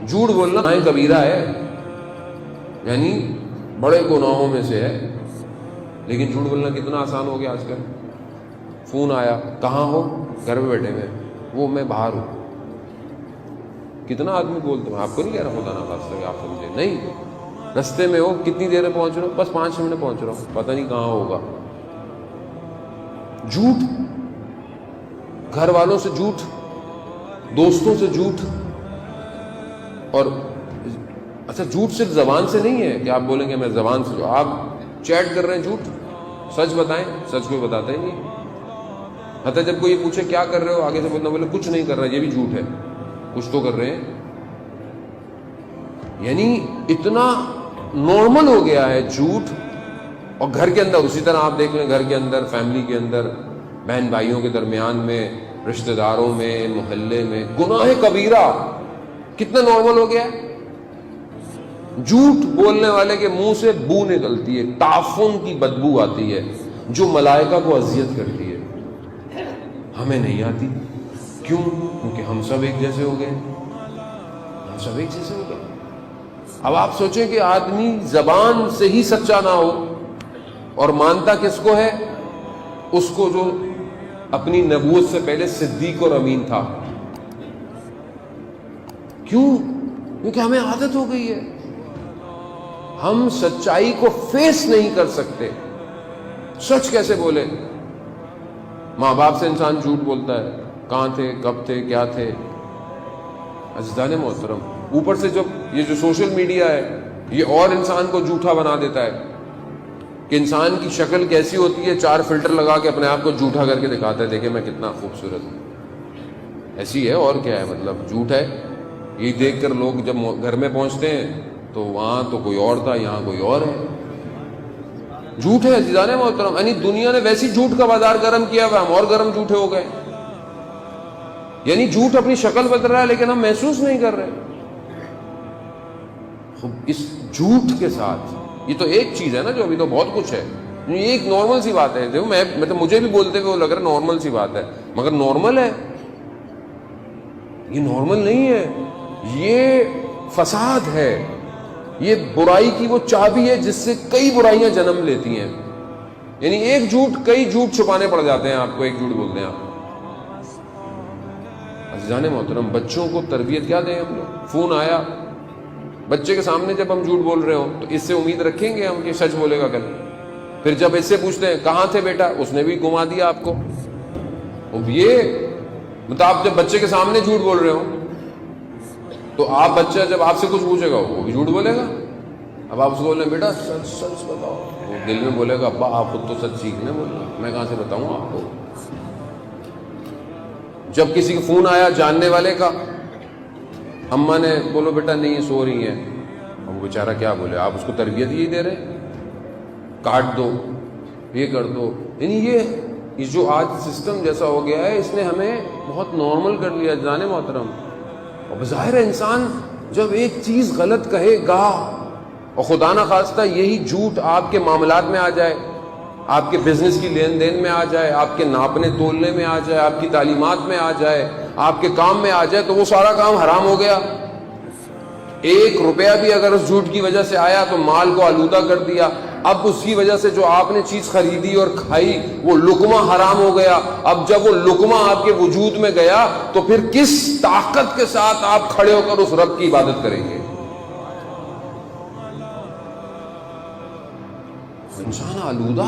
جھوٹ بولنا گناہ کبیرہ ہے، یعنی بڑے گناہوں میں سے ہے، لیکن جھوٹ بولنا کتنا آسان ہو گیا آج کل۔ فون آیا، کہاں ہو؟ گھر میں بیٹھے ہوئے، وہ میں باہر ہوں۔ کتنا آدمی بولتے ہیں، آپ کو نہیں کہہ رہا خدا نہ خواستہ کہ آپ سمجھے، نہیں، رستے میں ہو، کتنی دیر میں پہنچ رہا ہوں؟ بس 5 منٹ میں پہنچ رہا ہوں، پتہ نہیں کہاں ہوگا۔ جھوٹ، گھر والوں سے جھوٹ، دوستوں سے جھوٹ، اور اچھا جھوٹ صرف زبان سے نہیں ہے کہ آپ بولیں گے میں زبان سے، آپ چیٹ کر رہے ہیں جھوٹ، سچ بتائیں، سچ کوئی بتاتا ہی نہیں۔ حتیٰ جب کوئی پوچھے کیا کر رہے ہو، آگے سے بولنا، بولے کچھ نہیں کر رہا، یہ بھی جھوٹ ہے، کچھ تو کر رہے ہیں۔ یعنی اتنا نارمل ہو گیا ہے جھوٹ۔ اور گھر کے اندر اسی طرح آپ دیکھ لیں، گھر کے اندر، فیملی کے اندر، بہن بھائیوں کے درمیان میں، رشتہ داروں میں، محلے میں، گناہ کبیرہ کتنا نارمل ہو گیا ہے۔ جھوٹ بولنے والے کے منہ سے بو نکلتی ہے، تعفن کی بدبو آتی ہے جو ملائکہ کو اذیت کرتی ہے، ہمیں نہیں آتی۔ کیوں؟ کیونکہ ہم سب ایک جیسے ہو گئے، ہم سب ایک جیسے ہو گئے۔ اب آپ سوچیں کہ آدمی زبان سے ہی سچا نہ ہو اور مانتا کس کو ہے؟ اس کو جو اپنی نبوت سے پہلے صدیق اور امین تھا۔ کیوں؟ کیونکہ ہمیں عادت ہو گئی ہے، ہم سچائی کو فیس نہیں کر سکتے۔ سچ کیسے بولے؟ ماں باپ سے انسان جھوٹ بولتا ہے، کہاں تھے، کب تھے، کیا تھے۔ عزیزان محترم، اوپر سے جب یہ جو سوشل میڈیا ہے یہ اور انسان کو جھوٹا بنا دیتا ہے کہ انسان کی شکل کیسی ہوتی ہے، 4 فلٹر لگا کے اپنے آپ کو جھوٹا کر کے دکھاتا ہے، دیکھیں میں کتنا خوبصورت ہوں۔ ایسی ہے اور کیا ہے، مطلب جھوٹ ہے۔ یہ دیکھ کر لوگ جب گھر میں پہنچتے ہیں تو وہاں تو کوئی اور تھا، یہاں کوئی اور ہے۔ جھوٹ ہے عزیزان محترم، یعنی دنیا نے ویسی جھوٹ کا بازار گرم کیا ہوا، ہم اور گرم جھوٹے ہو گئے۔ یعنی جھوٹ اپنی شکل بدل رہا ہے لیکن ہم محسوس نہیں کر رہے۔ اس جھوٹ کے ساتھ، یہ تو ایک چیز ہے نا، جو ابھی تو بہت کچھ ہے، یہ ایک نارمل سی بات ہے۔ دیکھو مجھے بھی بولتے ہوئے لگ رہا ہے نارمل سی بات ہے، مگر نارمل ہے، یہ نارمل نہیں ہے، یہ فساد ہے، یہ برائی کی وہ چابی ہے جس سے کئی برائیاں جنم لیتی ہیں۔ یعنی ایک جھوٹ، کئی جھوٹ چھپانے پڑ جاتے ہیں آپ کو، ایک جھوٹ بولتے ہیں آپ۔ عزیزان محترم، بچوں کو تربیت کیا دیں ہم لوگ؟ فون آیا، بچے کے سامنے جب ہم جھوٹ بول رہے ہوں تو اس سے امید رکھیں گے ہم کہ سچ بولے گا کل؟ پھر جب اس سے پوچھتے ہیں کہاں تھے بیٹا، اس نے بھی گھما دیا آپ کو۔ یہ مطلب آپ جب بچے کے سامنے جھوٹ بول رہے ہوں تو آپ بچہ جب آپ سے کچھ پوچھے گا وہ بھی جھوٹ بولے گا۔ اب آپ اس کو بول رہے ہیں بیٹا سچ سچ بتاؤ، وہ دل میں بولے گا ابا آپ خود تو سچ سیکھنے بولے گا، میں کہاں سے بتاؤں آپ کو۔ جب کسی کا فون آیا جاننے والے کا، اماں نے بولو بیٹا نہیں سو رہی ہیں، اب وہ بیچارہ کیا بولے، آپ اس کو تربیت یہی دے رہے، کاٹ دو، یہ کر دو۔ یعنی یہ جو آج سسٹم جیسا ہو گیا ہے اس نے ہمیں بہت نارمل کر لیا جانے محترم۔ اور بظاہر انسان جب ایک چیز غلط کہے گا اور خدا نہ خواستہ یہی جھوٹ آپ کے معاملات میں آ جائے، آپ کے بزنس کی لین دین میں آ جائے، آپ کے ناپنے تولنے میں آ جائے، آپ کی تعلیمات میں آ جائے، آپ کے کام میں آ جائے، تو وہ سارا کام حرام ہو گیا۔ 1 روپیہ بھی اگر اس جھوٹ کی وجہ سے آیا تو مال کو آلودہ کر دیا، اب اس کی وجہ سے جو آپ نے چیز خریدی اور کھائی وہ لقمہ حرام ہو گیا۔ اب جب وہ لقمہ آپ کے وجود میں گیا تو پھر کس طاقت کے ساتھ آپ کھڑے ہو کر اس رب کی عبادت کریں گے؟ انسان آلودہ